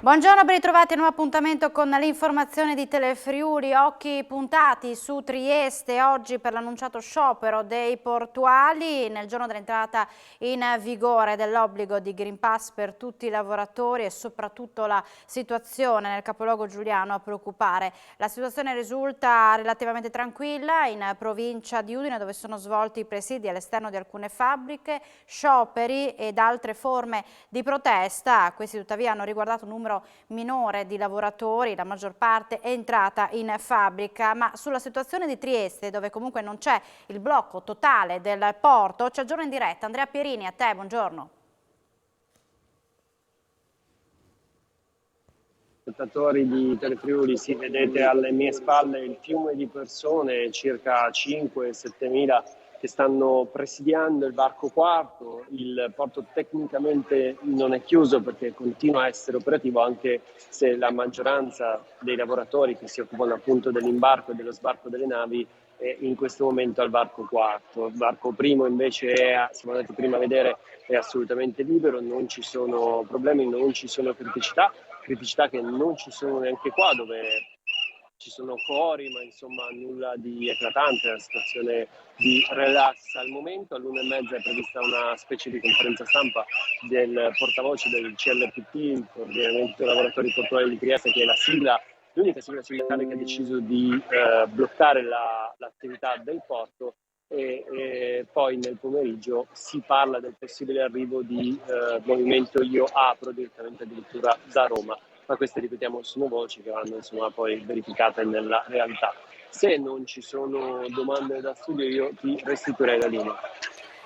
Buongiorno, ben ritrovati a un nuovo appuntamento con l'informazione di Telefriuli. Occhi puntati su Trieste oggi per l'annunciato sciopero dei portuali nel giorno dell'entrata in vigore dell'obbligo di Green Pass per tutti i lavoratori e soprattutto la situazione nel capoluogo giuliano a preoccupare. La situazione risulta relativamente tranquilla in provincia di Udine, dove sono svolti i presidi all'esterno di alcune fabbriche, scioperi ed altre forme di protesta. Questi tuttavia hanno riguardato un numero minore di lavoratori, la maggior parte è entrata in fabbrica, ma sulla situazione di Trieste, dove comunque non c'è il blocco totale del porto, ci aggiorna in diretta Andrea Pierini. A te, buongiorno. Spettatori di Telefriuli, sì, vedete alle mie spalle il fiume di persone, circa 5-7 mila, che stanno presidiando il varco quarto. Il porto tecnicamente non è chiuso perché continua a essere operativo, anche se la maggioranza dei lavoratori che si occupano appunto dell'imbarco e dello sbarco delle navi è in questo momento al varco quarto. Il varco primo invece siamo andati prima a vedere, è assolutamente libero, non ci sono problemi, non ci sono criticità che non ci sono neanche qua, dove ci sono cori, ma insomma nulla di eclatante, una situazione di relax al momento. All'1:30 è prevista una specie di conferenza stampa del portavoce del CLPT, il Coordinamento Lavoratori Portuali di Trieste, che è la sigla, l'unica sigla sindacale che ha deciso di bloccare l'attività del porto. E poi nel pomeriggio si parla del possibile arrivo di movimento Io Apro direttamente addirittura da Roma, ma queste, ripetiamo, sono voci che vanno insomma poi verificate nella realtà. Se non ci sono domande da studio io ti restituirei la linea.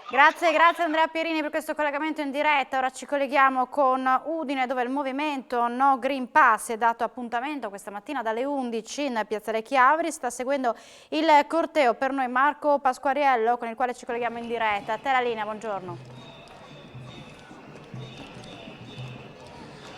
Grazie Andrea Pierini per questo collegamento in diretta. Ora ci colleghiamo con Udine, dove il movimento No Green Pass è dato appuntamento questa mattina dalle 11 in Piazzale Chiavari. Sta seguendo il corteo per noi Marco Pasquariello, con il quale ci colleghiamo in diretta. A te la linea, buongiorno.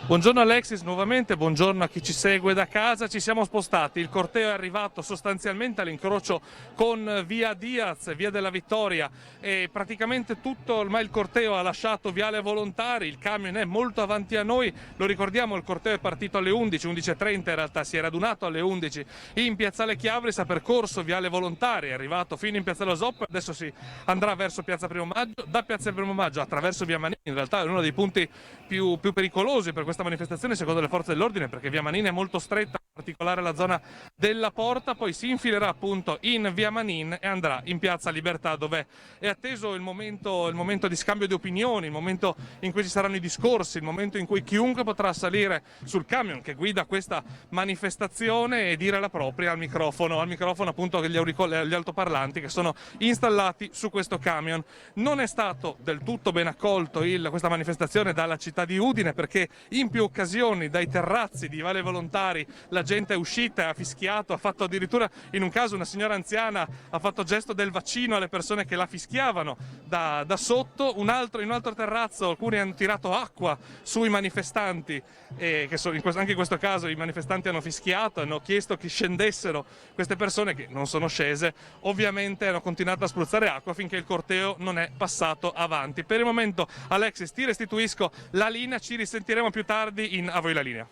Buongiorno Alexis, nuovamente buongiorno a chi ci segue da casa. Ci siamo spostati, il corteo è arrivato sostanzialmente all'incrocio con via Diaz, via della Vittoria, e praticamente tutto ormai il corteo ha lasciato Viale Volontari. Il camion è molto avanti a noi, lo ricordiamo, il corteo è partito alle 11, 11:30 in realtà, si è radunato alle 11 in Piazzale Chiavari, ha percorso Viale Volontari, è arrivato fino in Piazzale Osopp, adesso si andrà verso Piazza Primo Maggio, da Piazza Primo Maggio attraverso via Manini. In realtà è uno dei punti più pericolosi per questa manifestazione secondo le forze dell'ordine, perché via Manin è molto stretta, in particolare la zona della Porta, poi si infilerà appunto in via Manin e andrà in piazza Libertà, dove è atteso il momento di scambio di opinioni, il momento in cui ci saranno i discorsi, il momento in cui chiunque potrà salire sul camion che guida questa manifestazione e dire la propria al microfono appunto gli altoparlanti che sono installati su questo camion. Non è stato del tutto ben accolto questa manifestazione dalla città di Udine, perché in più occasioni dai terrazzi di Viale Volontari la gente è uscita e ha fischiato, ha fatto addirittura, in un caso una signora anziana ha fatto gesto del vaccino alle persone che la fischiavano da sotto. In un altro terrazzo alcuni hanno tirato acqua sui manifestanti, anche in questo caso i manifestanti hanno fischiato, hanno chiesto che scendessero queste persone, che non sono scese, ovviamente hanno continuato a spruzzare acqua finché il corteo non è passato avanti. Per il momento Alexis ti restituisco la linea, ci risentiremo più tardi a voi la linea.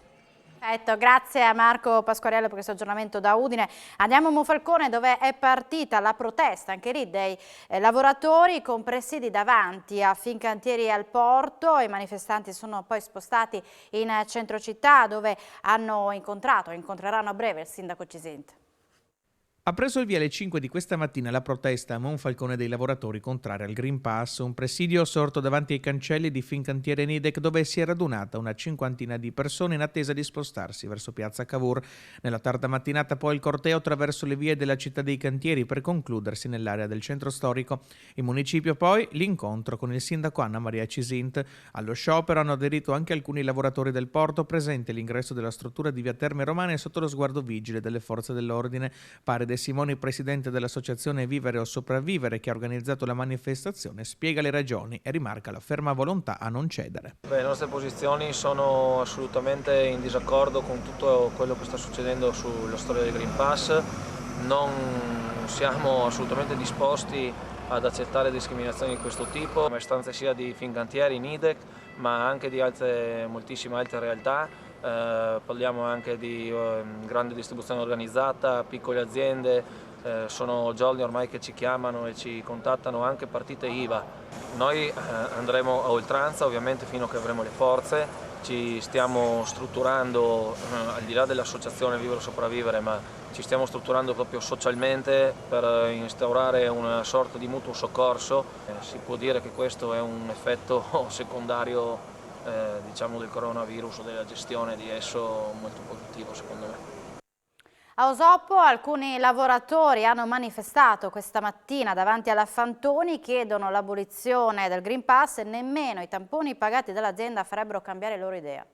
Perfetto, grazie a Marco Pasquariello per questo aggiornamento da Udine. Andiamo a Monfalcone, dove è partita la protesta anche lì dei lavoratori con presidi davanti a Fincantieri al porto. I manifestanti sono poi spostati in centro città, dove incontreranno a breve il sindaco Cisint. Ha preso il via alle 5 di questa mattina la protesta a Monfalcone dei lavoratori contrari al Green Pass, un presidio sorto davanti ai cancelli di Fincantieri Nidec, dove si è radunata una cinquantina di persone in attesa di spostarsi verso piazza Cavour. Nella tarda mattinata poi il corteo attraverso le vie della città dei cantieri per concludersi nell'area del centro storico. In municipio poi l'incontro con il sindaco Anna Maria Cisint. Allo sciopero hanno aderito anche alcuni lavoratori del porto, presente all'ingresso della struttura di via Terme Romane sotto lo sguardo vigile delle forze dell'ordine. Pare De Simoni, presidente dell'associazione Vivere o Sopravvivere, che ha organizzato la manifestazione, spiega le ragioni e rimarca la ferma volontà a non cedere. Le nostre posizioni sono assolutamente in disaccordo con tutto quello che sta succedendo sulla storia del Green Pass. Non siamo assolutamente disposti ad accettare discriminazioni di questo tipo, come stanze sia di Fincantieri, Nidec, ma anche di moltissime altre realtà. parliamo anche di grande distribuzione organizzata, piccole aziende. Sono giorni ormai che ci chiamano e ci contattano anche partite IVA. Noi andremo a oltranza ovviamente fino a che avremo le forze, ci stiamo strutturando al di là dell'associazione Vivere o Sopravvivere, ma ci stiamo strutturando proprio socialmente per instaurare una sorta di mutuo soccorso. Si può dire che questo è un effetto secondario diciamo del coronavirus o della gestione di esso molto positivo secondo me. A Osopo alcuni lavoratori hanno manifestato questa mattina davanti alla Fantoni, chiedono l'abolizione del Green Pass e nemmeno i tamponi pagati dall'azienda farebbero cambiare loro idea.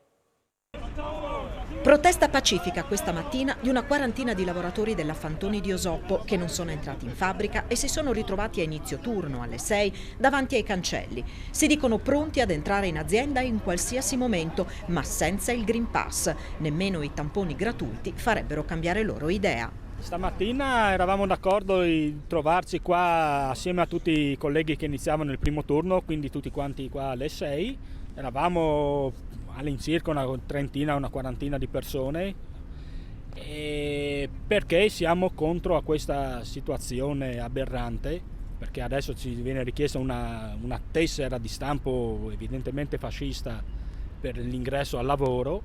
Protesta pacifica questa mattina di una quarantina di lavoratori della Fantoni di Osopo che non sono entrati in fabbrica e si sono ritrovati a inizio turno alle 6 davanti ai cancelli. Si dicono pronti ad entrare in azienda in qualsiasi momento, ma senza il Green Pass. Nemmeno i tamponi gratuiti farebbero cambiare loro idea. Stamattina eravamo d'accordo di trovarci qua assieme a tutti i colleghi che iniziavano il primo turno, quindi tutti quanti qua alle 6. Eravamo all'incirca una trentina, una quarantina di persone, perché siamo contro a questa situazione aberrante, perché adesso ci viene richiesta una tessera di stampo evidentemente fascista per l'ingresso al lavoro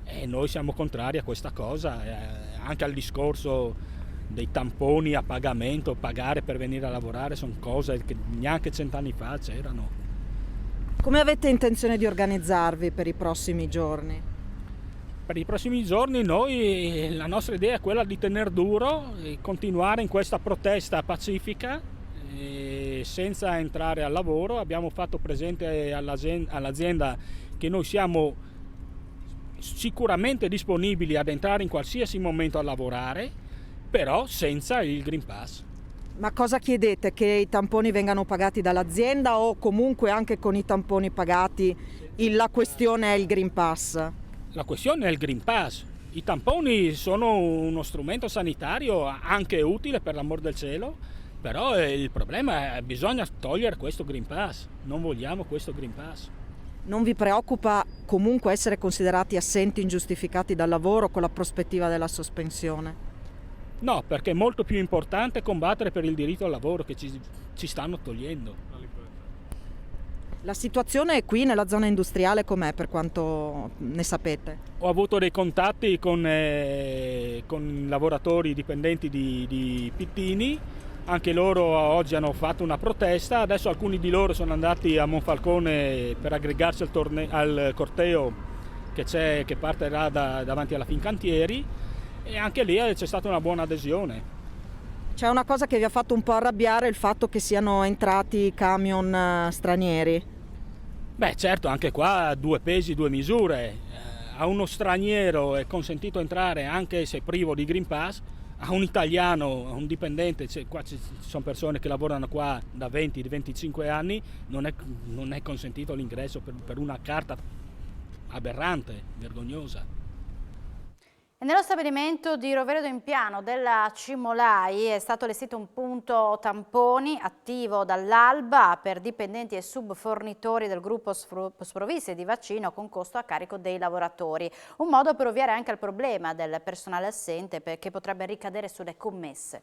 e noi siamo contrari a questa cosa, anche al discorso dei tamponi a pagamento, pagare per venire a lavorare, sono cose che neanche 100 anni fa c'erano. Come avete intenzione di organizzarvi per i prossimi giorni? Per i prossimi giorni la nostra idea è quella di tenere duro e continuare in questa protesta pacifica senza entrare al lavoro. Abbiamo fatto presente all'azienda che noi siamo sicuramente disponibili ad entrare in qualsiasi momento a lavorare, però senza il Green Pass. Ma cosa chiedete? Che i tamponi vengano pagati dall'azienda o comunque anche con i tamponi pagati la questione è il Green Pass? La questione è il Green Pass. I tamponi sono uno strumento sanitario anche utile, per l'amor del cielo, però il problema è che bisogna togliere questo Green Pass. Non vogliamo questo Green Pass. Non vi preoccupa comunque essere considerati assenti ingiustificati dal lavoro con la prospettiva della sospensione? No, perché è molto più importante combattere per il diritto al lavoro che ci stanno togliendo. La situazione qui nella zona industriale com'è, per quanto ne sapete? Ho avuto dei contatti con lavoratori dipendenti di Pittini, anche loro oggi hanno fatto una protesta, adesso alcuni di loro sono andati a Monfalcone per aggregarsi al corteo che partirà davanti alla Fincantieri. E anche lì c'è stata una buona adesione. C'è una cosa che vi ha fatto un po' arrabbiare, il fatto che siano entrati camion stranieri. Beh certo, anche qua due pesi, due misure. A uno straniero è consentito entrare anche se privo di Green Pass, a un italiano, a un dipendente, qua ci sono persone che lavorano qua da 20-25 anni, non è consentito l'ingresso per una carta aberrante, vergognosa. Nello stabilimento di Roveredo in Piano della Cimolai è stato allestito un punto tamponi attivo dall'alba per dipendenti e subfornitori del gruppo sprovviste di vaccino con costo a carico dei lavoratori. Un modo per ovviare anche al problema del personale assente che potrebbe ricadere sulle commesse.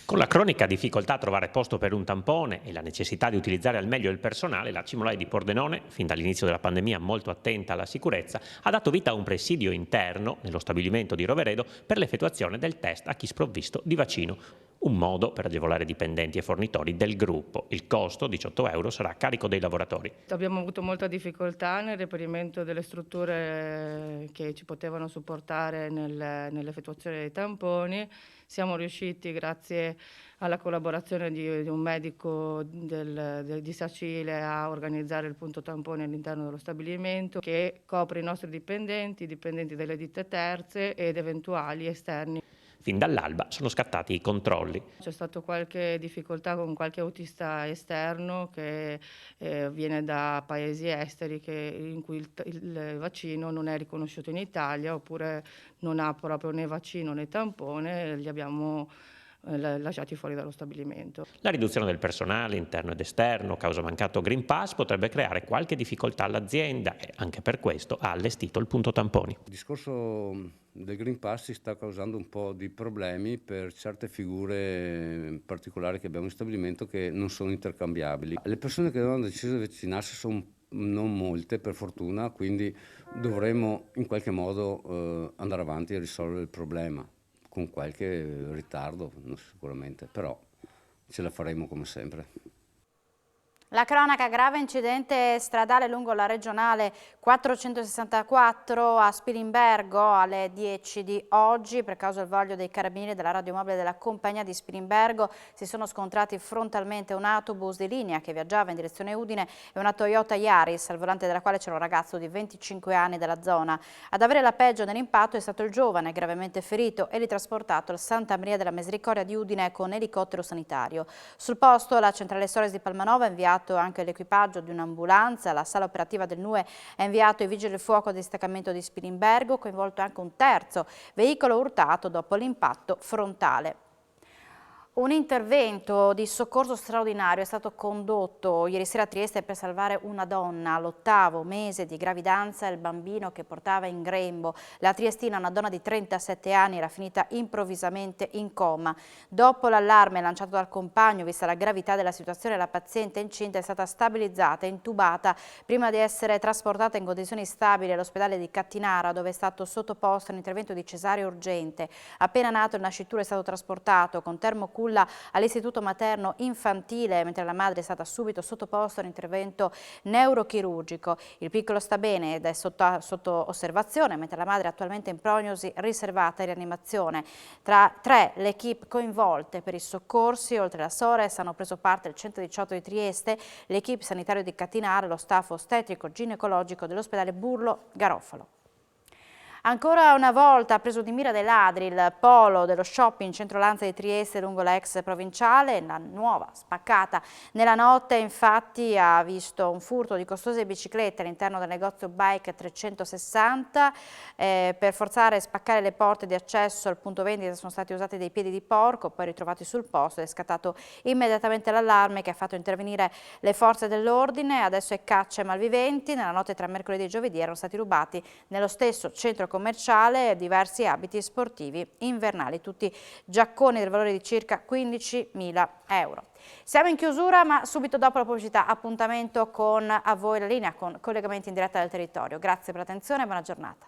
Con la cronica difficoltà a trovare posto per un tampone e la necessità di utilizzare al meglio il personale, la Cimolai di Pordenone, fin dall'inizio della pandemia molto attenta alla sicurezza, ha dato vita a un presidio interno nello stabilimento di Roveredo per l'effettuazione del test a chi sprovvisto di vaccino. Un modo per agevolare dipendenti e fornitori del gruppo. Il costo, 18 euro, sarà a carico dei lavoratori. Abbiamo avuto molta difficoltà nel reperimento delle strutture che ci potevano supportare nell'effettuazione dei tamponi. Siamo riusciti, grazie alla collaborazione di un medico di Sacile, a organizzare il punto tampone all'interno dello stabilimento che copre i nostri dipendenti delle ditte terze ed eventuali esterni. Fin dall'alba sono scattati i controlli. C'è stata qualche difficoltà con qualche autista esterno che viene da paesi esteri in cui il vaccino non è riconosciuto in Italia oppure non ha proprio né vaccino né tampone. Gli abbiamo lasciati fuori dallo stabilimento. La riduzione del personale interno ed esterno, causa mancato Green Pass, potrebbe creare qualche difficoltà all'azienda e anche per questo ha allestito il punto tamponi. Il discorso del Green Pass si sta causando un po' di problemi per certe figure particolari che abbiamo in stabilimento che non sono intercambiabili. Le persone che hanno deciso di vaccinarsi sono non molte, per fortuna, quindi dovremo in qualche modo andare avanti e risolvere il problema, con qualche ritardo sicuramente, però ce la faremo come sempre. La cronaca: grave incidente stradale lungo la regionale 464 a Spilimbergo alle 10 di oggi. Per causa del vaglio dei carabinieri della radiomobile della compagnia di Spilimbergo si sono scontrati frontalmente un autobus di linea che viaggiava in direzione Udine e una Toyota Yaris, al volante della quale c'era un ragazzo di 25 anni della zona. Ad avere la peggio nell'impatto è stato il giovane, gravemente ferito e ritrasportato al Santa Maria della Misericordia di Udine con elicottero sanitario. Sul posto la centrale Sores di Palmanova ha inviato anche l'equipaggio di un'ambulanza. La sala operativa del NUE ha inviato i vigili del fuoco del distaccamento di Spilimbergo, coinvolto anche un terzo veicolo urtato dopo l'impatto frontale. Un intervento di soccorso straordinario è stato condotto ieri sera a Trieste per salvare una donna all'8° mese di gravidanza e il bambino che portava in grembo. La triestina, una donna di 37 anni, era finita improvvisamente in coma. Dopo l'allarme lanciato dal compagno, vista la gravità della situazione, la paziente incinta è stata stabilizzata e intubata prima di essere trasportata in condizioni stabili all'ospedale di Cattinara, dove è stato sottoposto a un intervento di cesareo urgente. Appena nato il nascituro è stato trasportato con termoculla all'istituto materno infantile, mentre la madre è stata subito sottoposta a un intervento neurochirurgico. Il piccolo sta bene ed è sotto osservazione, mentre la madre è attualmente in prognosi riservata e rianimazione. Tra 3 le equip coinvolte per i soccorsi, oltre alla Sores hanno preso parte il 118 di Trieste, l'equipe sanitario di Cattinara e lo staff ostetrico ginecologico dell'ospedale Burlo Garofalo. Ancora una volta ha preso di mira dei ladri il polo dello shopping Centro Lanza di Trieste lungo la ex provinciale. La nuova spaccata nella notte infatti ha visto un furto di costose biciclette all'interno del negozio Bike 360. Per forzare e spaccare le porte di accesso al punto vendita sono stati usati dei piedi di porco, poi ritrovati sul posto ed è scattato immediatamente l'allarme che ha fatto intervenire le forze dell'ordine. Adesso è caccia ai malviventi. Nella notte tra mercoledì e giovedì erano stati rubati nello stesso centro commerciale diversi abiti sportivi invernali, tutti giacconi del valore di circa 15.000 euro. Siamo in chiusura, ma subito dopo la pubblicità appuntamento con A Voi la linea, con collegamenti in diretta dal territorio. Grazie per l'attenzione e buona giornata.